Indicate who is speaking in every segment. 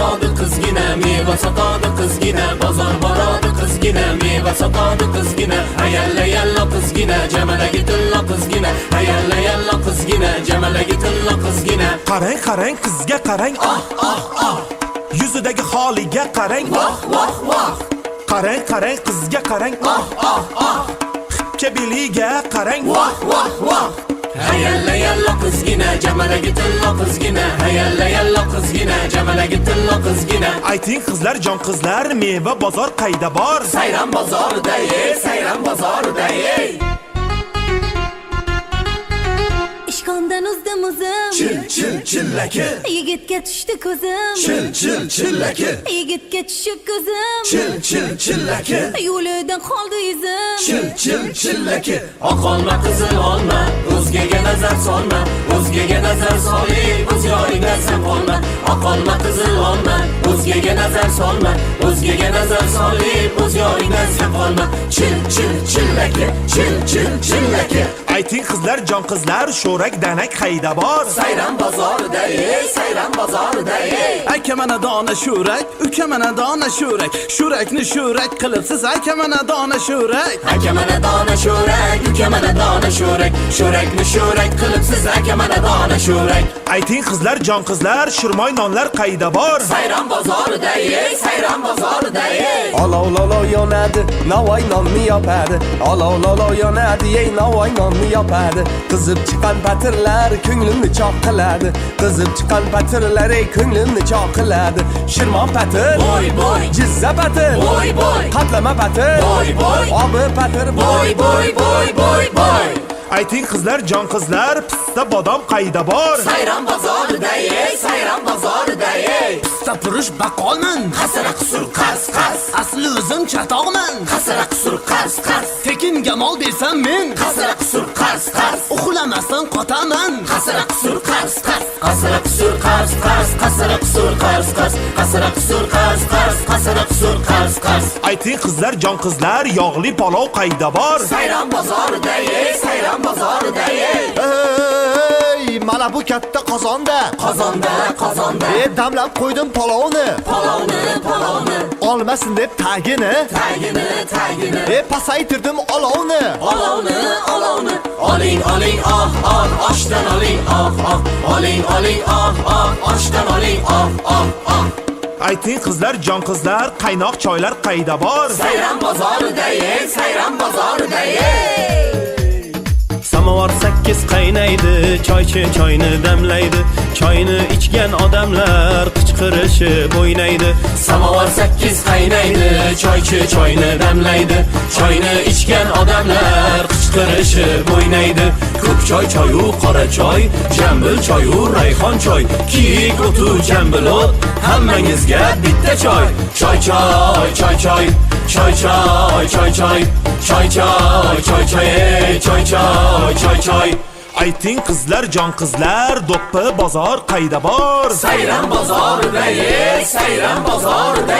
Speaker 1: boradi qizgina, meva sotadi qizgina, bozor boradi qizgina, meva sotadi qizgina, ayalla yalla qizgina, jamalagi tilla qizgina, ayalla yalla qizgina, jamalagi tilla qizgina.
Speaker 2: Qarang, qarang qizga qarang,
Speaker 1: Ah ah ah,
Speaker 2: yuzidagi holiga qarang,
Speaker 1: vah vah vah,
Speaker 2: qarang, qarang qizga qarang,
Speaker 1: ah ah ah,
Speaker 2: kebiliga qarang,
Speaker 1: vah vah vah. Ayalla yalla qizgina, jamalagi tilla qizgina, ayalla yalla qizgina, jamalagi tilla qizgina.
Speaker 2: Ayting qizlar, jon qizlar, meva bozor qayda bor?
Speaker 1: Sayram bozorida, sayram bozorida.
Speaker 3: Ishqondan uzdim o'zim,
Speaker 1: Chil chil chillaki,
Speaker 3: yigitga tushdi ko'zim,
Speaker 1: chil chil chillaki,
Speaker 3: yigitga tushib ko'zim,
Speaker 1: chil chil chillaki,
Speaker 3: yo'lidan qoldi izim.
Speaker 1: chil chil chillaki. Oq olma qizil olma, o'zgaga nazar solma, o'zgaga nazar solib o'z yoringda san qolma. Oq olma qizil olma, o'zgaga nazar solma, o'zgaga nazar solib o'z yoringda san qolma. Chil chil chillaki, chil chil chillaki.
Speaker 2: Ayting qizlar, jon qizlar, sho'rak danak qayda bor?
Speaker 1: Sayram bozorida, sayram bozorida.
Speaker 4: Aka mana dona shurak, uka mana dona shurak, shurakni shurak qilibsiz, aka mana dona shurak.
Speaker 1: Aka mana dona shurak, uka mana dona shurak, shurakni shurak qilibsiz, aka mana dona shurak.
Speaker 2: Ayting qizlar, jon qizlar, shirmoy nonlar qayda bor?
Speaker 1: Sayram bozorida, sayram bozorida.
Speaker 5: Olov lolo yonadi, navoy nonni yopadi. Olov lolo yonadi, navoy nonni yopadi. Qizib chiqqan patirlar ko'nglimni choq qiladi. Qizib chiqqan patirlar ko'nglimni choq qiladi. Shirmon patir,
Speaker 1: Boy boy,
Speaker 5: jizza patir,
Speaker 1: boy boy,
Speaker 5: qatlama patir,
Speaker 1: boy boy,
Speaker 5: obi patir,
Speaker 1: boy boy boy boy boy.
Speaker 2: Ayting qizlar, jon qizlar, pista bodom qayda bor?
Speaker 1: Sayram bozorida, sayram bozorida.
Speaker 4: Pista purish baqolman,
Speaker 1: Qasra qusur qars qars,
Speaker 4: asli o'zim chatoqman.
Speaker 1: qasra qusur qars qars,
Speaker 4: Tekinga mol bersam men,
Speaker 1: qasra qusur qars qars,
Speaker 4: uxlamasdan qotaman.
Speaker 1: qasra qusur qars qars, qasra qusur qars qars, qasra qusur qars qars, qasra qusur qars qars, qasra qusur qars qars.
Speaker 2: Ayting qizlar, jon qizlar, yog'li palov qayda bor?
Speaker 1: Sayram bozorida, sayram bozorida.
Speaker 5: Ey, mana bu katta qozonda,
Speaker 1: Qozonda, qozonda,
Speaker 5: damlab qo'ydim palovni.
Speaker 1: palovni, palovni,
Speaker 5: Olmasin deb tagini,
Speaker 1: tagini, tagini.
Speaker 5: pasaytirdim olovni.
Speaker 1: Olovni, olovni, oling, oling, ah, ah, oshdan oling, ah, ah, oling, oling, ah, ah, oshdan oling, ah, ah, ah.
Speaker 2: Ayting qizlar, jon qizlar, qaynoq choylar qayda bor?
Speaker 1: Sayram bozorida, sayram bozorida.
Speaker 6: Samovar 8 qaynaydi, choychi choyni damlaydi, choyni ichgan odamlar qichqirishib o'ynaydi.
Speaker 1: Samovar 8 qaynaydi, choychi choyni damlaydi, choyni ichgan odamlar qichqirishib o'ynaydi. Ko'k choy, choyu qora choy, jambil choyu rayhon choy, kiyik o'tu jambil o't, hammangizga bitta choy. Choy choy, choy choy, choy choy, choy choy, choy choy, choy choy, choy choy, choy choy.
Speaker 2: Ayting qizlar, jon qizlar, do'ppi bozor qayda bor?
Speaker 1: Sayram bozorida, sayram bozorida.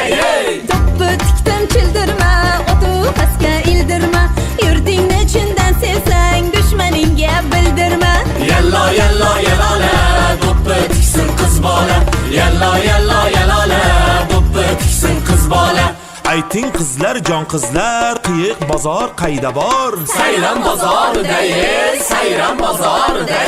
Speaker 3: Do'ppi tikdim childirma, o'tu pastga ildirma, yurtingni chindan sevsang dushmaningga bildirma.
Speaker 1: Yalla yalla yalala, do'ppi tiksin qiz bola, yalla yalla yalala, do'ppi tiksin qiz bola.
Speaker 2: Ayting qizlar, jon qizlar, qiyiq bozor qayda bor?
Speaker 1: Sayram bozorida, sayram bozorida.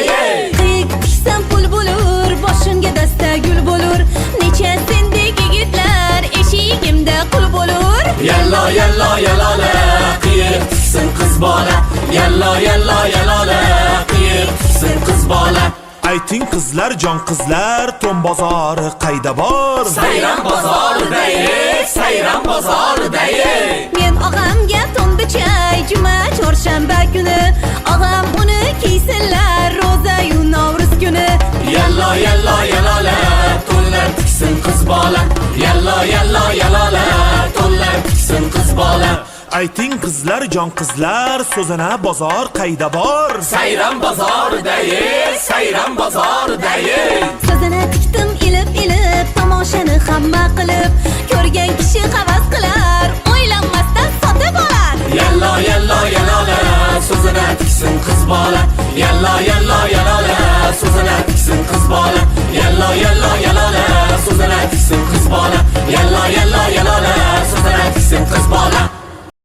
Speaker 3: Qiyiq tiksam pul bo'lur, boshimga dasta gul bo'lur, necha sendek yigitlar eshigimda qul bo'lur.
Speaker 1: Yalla yalla yalala, qiyiq tiksin qiz bola, yalla yalla yalala, qiyiq tiksin qiz bola.
Speaker 2: Ayting qizlar, jon qizlar, to'n bozori qayda bor?
Speaker 1: Sayram bozorida, sayram bozorida.
Speaker 3: Men og'amga to'n bichay, juma chorshanba kuni, og'am uni kiysinlar ro'za-yu Navro'z kuni.
Speaker 1: Yalla yalla yalala, to'nlar tiksin qiz bola, yalla yalla yalala, to'nlar tiksin qiz bola.
Speaker 2: Ayting qizlar, jon qizlar, so'zana bozor qayda bor?
Speaker 1: Sayram bozorida, sayram bozorida.
Speaker 3: So'zini tikdim ilib ilib, tomoshani hamma qilib,